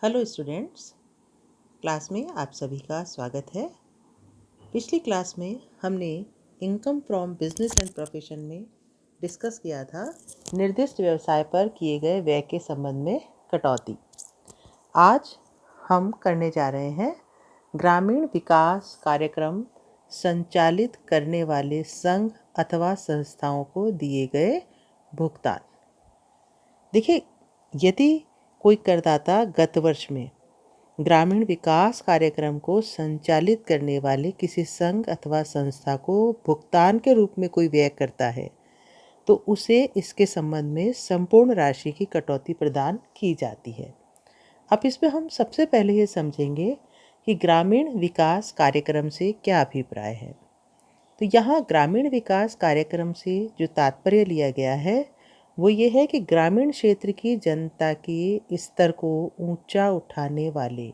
Hello students, class में आप सभी का स्वागत है। पिछली क्लास में हमने income from business and profession में डिस्कस किया था निर्दिष्ट व्यवसाय पर किए गए व्यय के संबंध में कटौती। आज हम करने जा रहे हैं ग्रामीण विकास कार्यक्रम संचालित करने वाले संघ अथवा संस्थाओं को दिए गए भुगतान। देखिए, यदि कोई करदाता गत वर्ष में ग्रामीण विकास कार्यक्रम को संचालित करने वाले किसी संघ अथवा संस्था को भुगतान के रूप में कोई व्यय करता है तो उसे इसके संबंध में संपूर्ण राशि की कटौती प्रदान की जाती है। अब इसमें हम सबसे पहले ये समझेंगे कि ग्रामीण विकास कार्यक्रम से क्या अभिप्राय है। तो यहाँ ग्रामीण विकास कार्यक्रम से जो तात्पर्य लिया गया है वो ये है कि ग्रामीण क्षेत्र की जनता के स्तर को ऊंचा उठाने वाले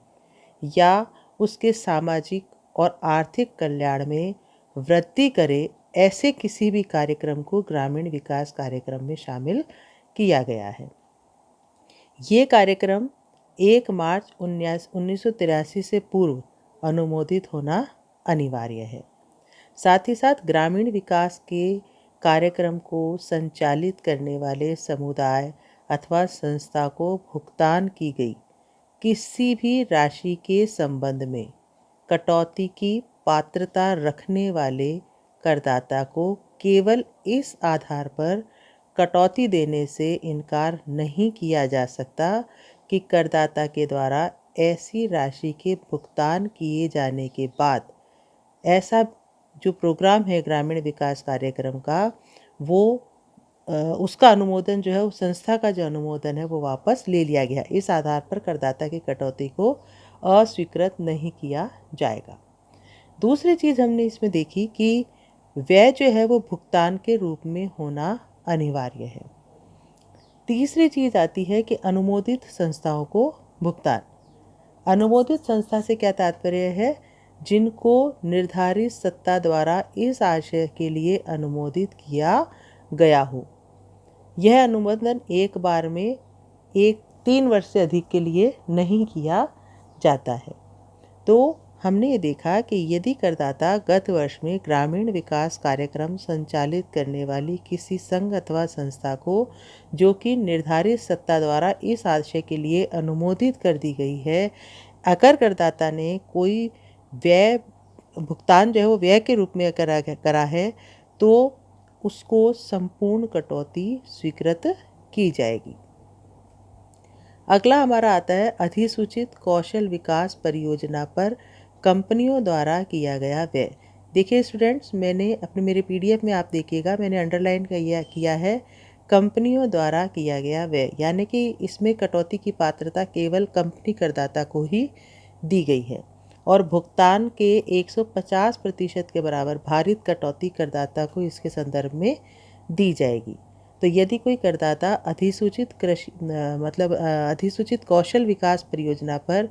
या उसके सामाजिक और आर्थिक कल्याण में वृद्धि करे ऐसे किसी भी कार्यक्रम को ग्रामीण विकास कार्यक्रम में शामिल किया गया है। ये कार्यक्रम 1 मार्च 1983 से पूर्व अनुमोदित होना अनिवार्य है। साथ ही साथ ग्रामीण विकास के कार्यक्रम को संचालित करने वाले समुदाय अथवा संस्था को भुगतान की गई किसी भी राशि के संबंध में कटौती की पात्रता रखने वाले करदाता को केवल इस आधार पर कटौती देने से इनकार नहीं किया जा सकता कि करदाता के द्वारा ऐसी राशि के भुगतान किए जाने के बाद ऐसा जो प्रोग्राम है ग्रामीण विकास कार्यक्रम का वो उसका अनुमोदन जो है उस संस्था का जो अनुमोदन है वो वापस ले लिया गया। इस आधार पर करदाता की कटौती को अस्वीकृत नहीं किया जाएगा। दूसरी चीज़ हमने इसमें देखी कि व्यय जो है वो भुगतान के रूप में होना अनिवार्य है। तीसरी चीज़ आती है कि अनुमोदित संस्थाओं को भुगतान। अनुमोदित संस्था से क्या तात्पर्य है? जिनको निर्धारित सत्ता द्वारा इस आशय के लिए अनुमोदित किया गया हो। यह अनुमोदन एक बार में 3 वर्ष से अधिक के लिए नहीं किया जाता है। तो हमने ये देखा कि यदि करदाता गत वर्ष में ग्रामीण विकास कार्यक्रम संचालित करने वाली किसी संघ अथवा संस्था को जो कि निर्धारित सत्ता द्वारा इस आशय के लिए अनुमोदित कर दी गई है, अगर करदाता ने कोई व्यय भुगतान जो है वो व्यय के रूप में करा है तो उसको संपूर्ण कटौती स्वीकृत की जाएगी। अगला हमारा आता है अधिसूचित कौशल विकास परियोजना पर कंपनियों द्वारा किया गया व्यय। देखिए स्टूडेंट्स, मैंने मेरे पीडीएफ में आप देखिएगा मैंने अंडरलाइन किया है कंपनियों द्वारा किया गया व्यय, यानी कि इसमें कटौती की पात्रता केवल कंपनी करदाता को ही दी गई है और भुगतान के 150% के बराबर भारित कटौती करदाता को इसके संदर्भ में दी जाएगी। तो यदि कोई करदाता अधिसूचित कौशल विकास परियोजना पर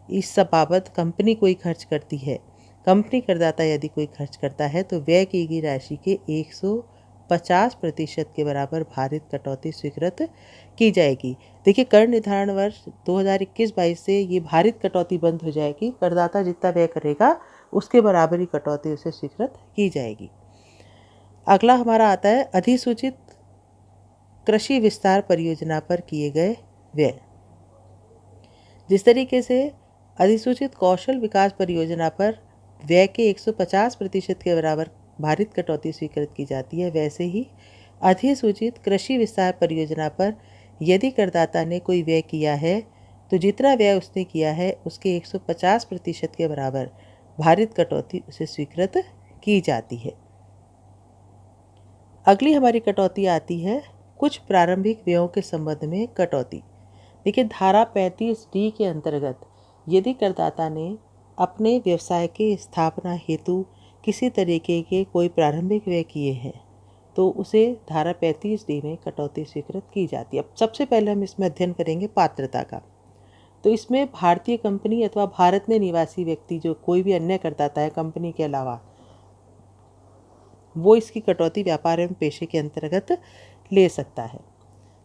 इस बाबत कंपनी कोई खर्च करती है, कंपनी करदाता यदि कोई खर्च करता है तो व्यय की गई राशि के 150% के बराबर भारित कटौती स्वीकृत की जाएगी। देखिए, कर निर्धारण वर्ष 2021-22 से ये भारित कटौती बंद हो जाएगी। करदाता जितना व्यय करेगा उसके बराबर ही कटौती उसे स्वीकृत की जाएगी। अगला हमारा आता है अधिसूचित कृषि विस्तार परियोजना पर किए गए व्यय। जिस तरीके से अधिसूचित कौशल विकास परियोजना पर व्यय के 150% के बराबर भारित कटौती स्वीकृत की जाती है, वैसे ही अधिसूचित कृषि विस्तार परियोजना पर यदि करदाता ने कोई व्यय किया है तो जितना व्यय उसने किया है उसके 150% के बराबर भारित कटौती उसे स्वीकृत की जाती है। अगली हमारी कटौती आती है कुछ प्रारंभिक व्ययों के संबंध में कटौती। देखिए, धारा 35D के अंतर्गत यदि करदाता ने अपने व्यवसाय के स्थापना हेतु किसी तरीके के कोई प्रारंभिक व्यय किए हैं तो उसे धारा 35D में कटौती स्वीकृत की जाती है। अब सबसे पहले हम इसमें अध्ययन करेंगे पात्रता का। तो इसमें भारतीय कंपनी अथवा भारत में निवासी व्यक्ति जो कोई भी अन्य करदाता है कंपनी के अलावा, वो इसकी कटौती व्यापार एवं पेशे के अंतर्गत ले सकता है।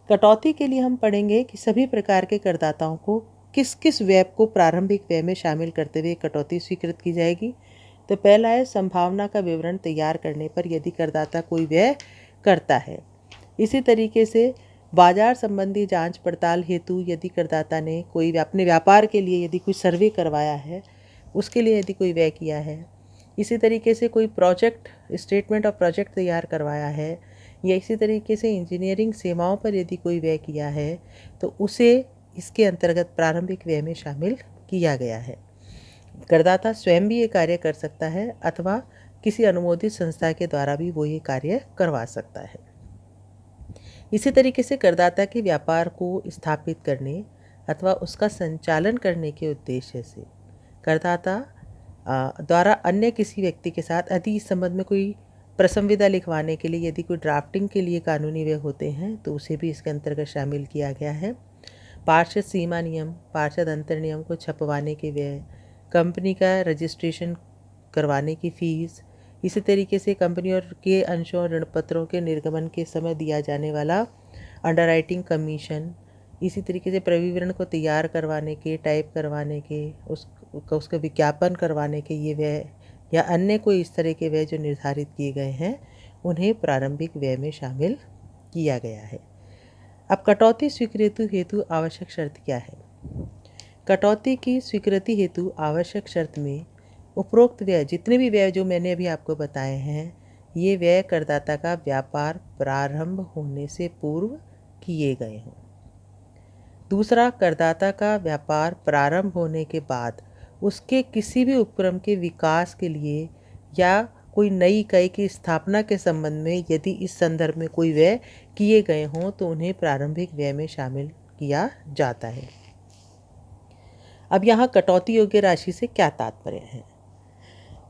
कटौती के लिए हम पढ़ेंगे कि सभी प्रकार के करदाताओं को किस किस व्यय को प्रारंभिक व्यय में शामिल करते हुए कटौती स्वीकृत की जाएगी। तो पहला है संभावना का विवरण तैयार करने पर यदि करदाता कोई व्यय करता है। इसी तरीके से बाजार संबंधी जांच पड़ताल हेतु यदि करदाता ने कोई अपने व्यापार के लिए यदि कोई सर्वे करवाया है, उसके लिए यदि कोई व्यय किया है। इसी तरीके से कोई प्रोजेक्ट स्टेटमेंट ऑफ प्रोजेक्ट तैयार करवाया है, या इसी तरीके से इंजीनियरिंग सेवाओं पर यदि कोई व्यय किया है तो उसे इसके अंतर्गत प्रारंभिक व्यय में शामिल किया गया है। करदाता स्वयं भी ये कार्य कर सकता है अथवा किसी अनुमोदित संस्था के द्वारा भी वो ये कार्य करवा सकता है। इसी तरीके से करदाता के व्यापार को स्थापित करने अथवा उसका संचालन करने के उद्देश्य से करदाता द्वारा अन्य किसी व्यक्ति के साथ यदि इस संबंध में कोई प्रसंविदा लिखवाने के लिए यदि कोई ड्राफ्टिंग के लिए कानूनी व्यय होते हैं तो उसे भी इसके अंतर्गत शामिल किया गया है। पार्षद सीमा नियम, पार्षद अंतर नियम को छपवाने के व्यय, कंपनी का रजिस्ट्रेशन करवाने की फ़ीस, इसी तरीके से कंपनी और के अंशों और ऋण पत्रों के निर्गमन के समय दिया जाने वाला अंडरराइटिंग कमीशन, इसी तरीके से प्रविवरण को तैयार करवाने के, टाइप करवाने के, उसका विज्ञापन करवाने के ये व्यय या अन्य कोई इस तरह के व्यय जो निर्धारित किए गए हैं उन्हें प्रारंभिक व्यय में शामिल किया गया है। अब कटौती स्वीकृति हेतु आवश्यक शर्त क्या है। कटौती की स्वीकृति हेतु आवश्यक शर्त में उपरोक्त व्यय, जितने भी व्यय जो मैंने अभी आपको बताए हैं, ये व्यय करदाता का व्यापार प्रारंभ होने से पूर्व किए गए हों। दूसरा, करदाता का व्यापार प्रारंभ होने के बाद उसके किसी भी उपक्रम के विकास के लिए या कोई नई इकाई की स्थापना के संबंध में यदि इस संदर्भ में कोई व्यय किए गए हों तो उन्हें प्रारंभिक व्यय में शामिल किया जाता है। अब यहाँ कटौती योग्य राशि से क्या तात्पर्य है।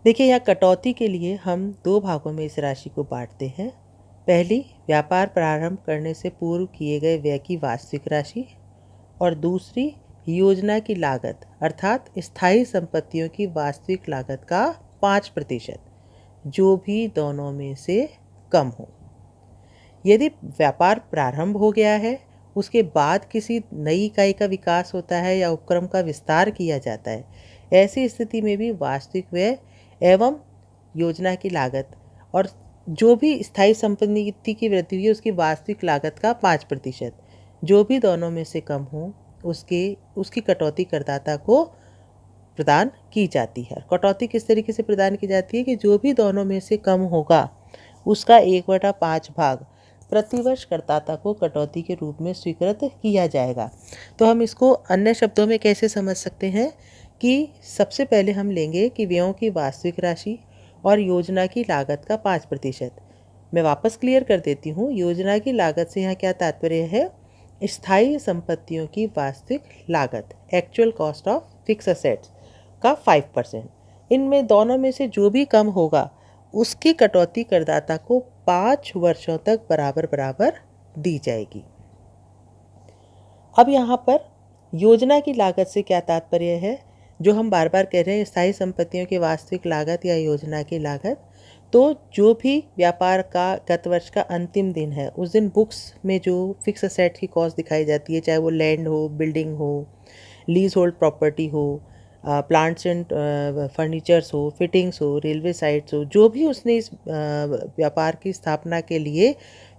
देखिए, यहाँ कटौती के लिए हम दो भागों में इस राशि को बांटते हैं। पहली, व्यापार प्रारंभ करने से पूर्व किए गए व्यय की वास्तविक राशि, और दूसरी, योजना की लागत अर्थात स्थायी संपत्तियों की वास्तविक लागत का 5%, जो भी दोनों में से कम हो। यदि व्यापार प्रारंभ हो गया है, उसके बाद किसी नई इकाई का विकास होता है या उपक्रम का विस्तार किया जाता है, ऐसी स्थिति में भी वास्तविक व्यय एवं योजना की लागत और जो भी स्थायी संपत्ति की वृद्धि हुई है उसकी वास्तविक लागत का 5%, जो भी दोनों में से कम हो, उसकी कटौती करदाता को प्रदान की जाती है। कटौती किस तरीके से प्रदान की जाती है कि जो भी दोनों में से कम होगा उसका 1/5 भाग प्रतिवर्ष करदाता को कटौती के रूप में स्वीकृत किया जाएगा। तो हम इसको अन्य शब्दों में कैसे समझ सकते हैं कि सबसे पहले हम लेंगे कि व्ययों की वास्तविक राशि और योजना की लागत का 5%। मैं वापस क्लियर कर देती हूँ। योजना की लागत से यहाँ क्या तात्पर्य है, स्थायी संपत्तियों की वास्तविक लागत, actual cost of fix assets का 5%। इनमें दोनों में से जो भी कम होगा उसकी कटौती करदाता को 5 वर्षों तक बराबर बराबर दी जाएगी। अब यहाँ पर योजना की लागत से क्या तात्पर्य है, जो हम बार बार कह रहे हैं स्थायी संपत्तियों की वास्तविक लागत या योजना की लागत, तो जो भी व्यापार का गत वर्ष का अंतिम दिन है उस दिन बुक्स में जो फिक्स असेट की कॉस्ट दिखाई जाती है, चाहे वो लैंड हो, बिल्डिंग हो, लीज होल्ड प्रॉपर्टी हो, प्लांट्स एंड फर्नीचर्स हो, फिटिंग्स हो, रेलवे साइट्स हो, जो भी उसने इस व्यापार की स्थापना के लिए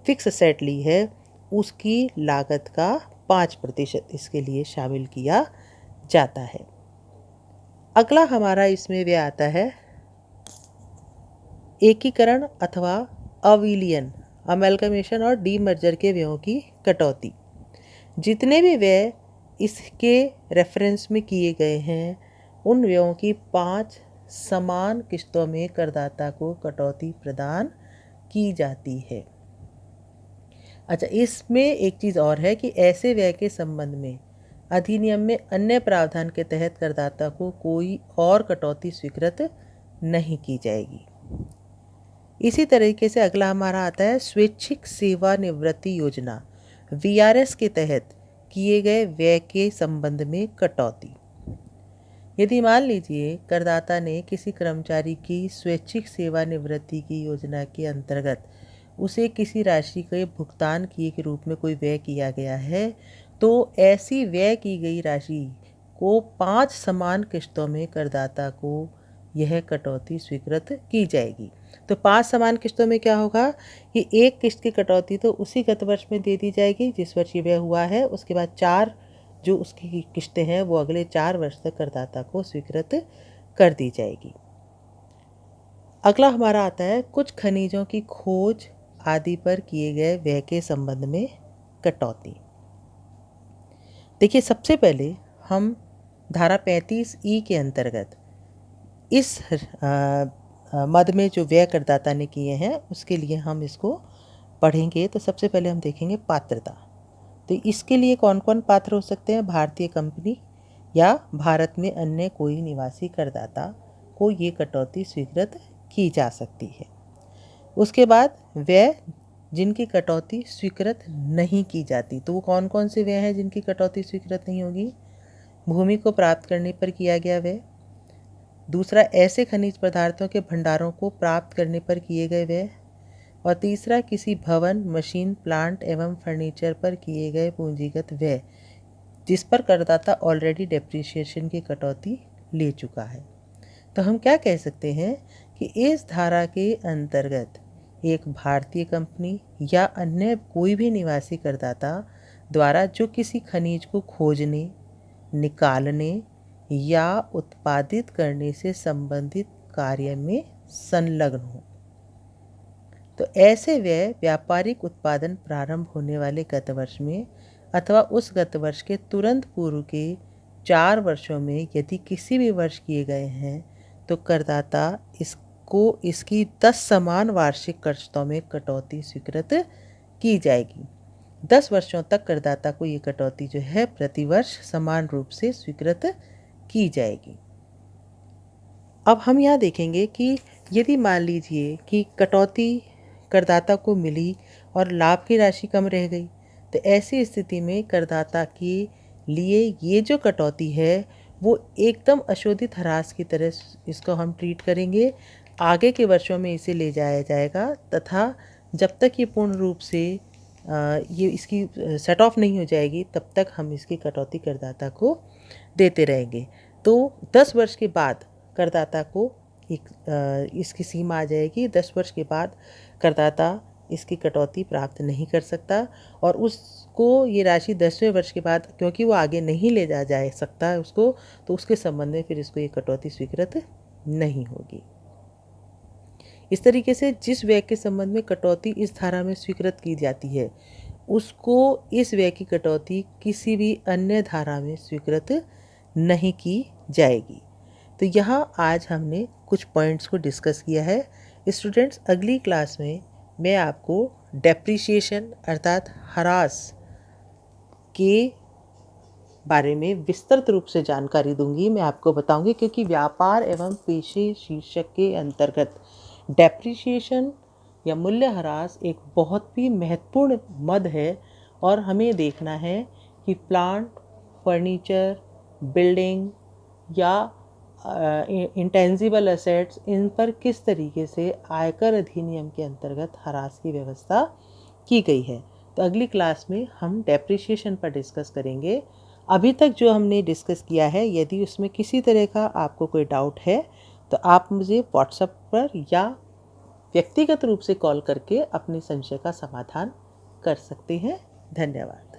फिक्स असेट ली है उसकी लागत का 5% इसके लिए शामिल किया जाता है। अगला हमारा इसमें व्यय आता है एकीकरण अथवा अविलियन, अमेलगमेशन और डीमर्जर के व्ययों की कटौती। जितने भी व्यय इसके रेफरेंस में किए गए हैं उन व्ययों की 5 समान किस्तों में करदाता को कटौती प्रदान की जाती है। अच्छा, इसमें एक चीज़ और है कि ऐसे व्यय के संबंध में अधिनियम में अन्य प्रावधान के तहत करदाता को कोई और कटौती स्वीकृत नहीं की जाएगी। इसी तरीके से अगला हमारा आता है स्वैच्छिक सेवानिवृत्ति योजना, VRS के तहत किए गए व्यय के संबंध में कटौती। यदि मान लीजिए करदाता ने किसी कर्मचारी की स्वैच्छिक सेवानिवृत्ति की योजना के अंतर्गत उसे किसी राशि के भुगतान किए के रूप में कोई व्यय किया गया है, तो ऐसी व्यय की गई राशि को 5 समान किश्तों में करदाता को यह कटौती स्वीकृत की जाएगी। तो 5 समान किश्तों में क्या होगा कि एक किश्त की कटौती तो उसी गत वर्ष में दे दी जाएगी जिस वर्ष ये व्यय हुआ है, उसके बाद 4 जो उसकी किश्तें हैं वो अगले 4 वर्ष तक करदाता को स्वीकृत कर दी जाएगी। अगला हमारा आता है कुछ खनिजों की खोज आदि पर किए गए व्यय के संबंध में कटौती। देखिए, सबसे पहले हम धारा 35E के अंतर्गत इस मद में जो व्यय करदाता ने किए हैं उसके लिए हम इसको पढ़ेंगे। तो सबसे पहले हम देखेंगे पात्रता। तो इसके लिए कौन कौन पात्र हो सकते हैं? भारतीय कंपनी या भारत में अन्य कोई निवासी करदाता को ये कटौती स्वीकृत की जा सकती है। उसके बाद व्यय जिनकी कटौती स्वीकृत नहीं की जाती, तो वो कौन कौन से व्यय हैं जिनकी कटौती स्वीकृत नहीं होगी? भूमि को प्राप्त करने पर किया गया व्यय, दूसरा ऐसे खनिज पदार्थों के भंडारों को प्राप्त करने पर किए गए व्यय, और तीसरा किसी भवन, मशीन, प्लांट एवं फर्नीचर पर किए गए पूंजीगत व्यय जिस पर करदाता ऑलरेडी डेप्रिसिएशन की कटौती ले चुका है। तो हम क्या कह सकते हैं कि इस धारा के अंतर्गत एक भारतीय कंपनी या अन्य कोई भी निवासी करदाता द्वारा जो किसी खनिज को खोजने, निकालने या उत्पादित करने से संबंधित कार्य में संलग्न हो, तो ऐसे व्यय व्यापारिक उत्पादन प्रारंभ होने वाले गत वर्ष में अथवा उस गत वर्ष के तुरंत पूर्व के 4 वर्षों में यदि किसी भी वर्ष किए गए हैं तो करदाता इसको इसकी 10 समान वार्षिक किश्तों में कटौती स्वीकृत की जाएगी। 10 वर्षों तक करदाता को ये कटौती जो है प्रतिवर्ष समान रूप से स्वीकृत की जाएगी। अब हम यहाँ देखेंगे कि यदि मान लीजिए कि कटौती करदाता को मिली और लाभ की राशि कम रह गई, तो ऐसी स्थिति में करदाता के लिए ये जो कटौती है वो एकदम अशोधित ह्रास की तरह इसको हम ट्रीट करेंगे। आगे के वर्षों में इसे ले जाया जाएगा तथा जब तक ये पूर्ण रूप से ये इसकी सेट ऑफ नहीं हो जाएगी तब तक हम इसकी कटौती करदाता को देते रहेंगे। तो 10 वर्ष के बाद करदाता को इसकी सीमा आ जाएगी। 10 वर्ष के बाद करदाता इसकी कटौती प्राप्त नहीं कर सकता और उसको ये राशि 10वें वर्ष के बाद, क्योंकि वो आगे नहीं ले जा सकता उसको, तो उसके संबंध में फिर इसको ये कटौती स्वीकृत नहीं होगी। इस तरीके से जिस व्यय के संबंध में कटौती इस धारा में स्वीकृत की जाती है उसको इस व्यय की कटौती किसी भी अन्य धारा में स्वीकृत नहीं की जाएगी। तो यहाँ आज हमने कुछ पॉइंट्स को डिस्कस किया है। स्टूडेंट्स, अगली क्लास में मैं आपको डेप्रिसिएशन अर्थात ह्रास के बारे में विस्तृत रूप से जानकारी दूंगी। मैं आपको बताऊंगी क्योंकि व्यापार एवं पेशे शीर्षक के अंतर्गत डेप्रिसिएशन या मूल्य ह्रास एक बहुत ही महत्वपूर्ण मद है और हमें देखना है कि प्लांट, फर्नीचर, बिल्डिंग या इंटेंजिबल एसेट्स, इन पर किस तरीके से आयकर अधिनियम के अंतर्गत ह्रास की व्यवस्था की गई है। तो अगली क्लास में हम डेप्रिसिएशन पर डिस्कस करेंगे। अभी तक जो हमने डिस्कस किया है, यदि उसमें किसी तरह का आपको कोई डाउट है तो आप मुझे व्हाट्सएप पर या व्यक्तिगत रूप से कॉल करके अपने संशय का समाधान कर सकते हैं। धन्यवाद।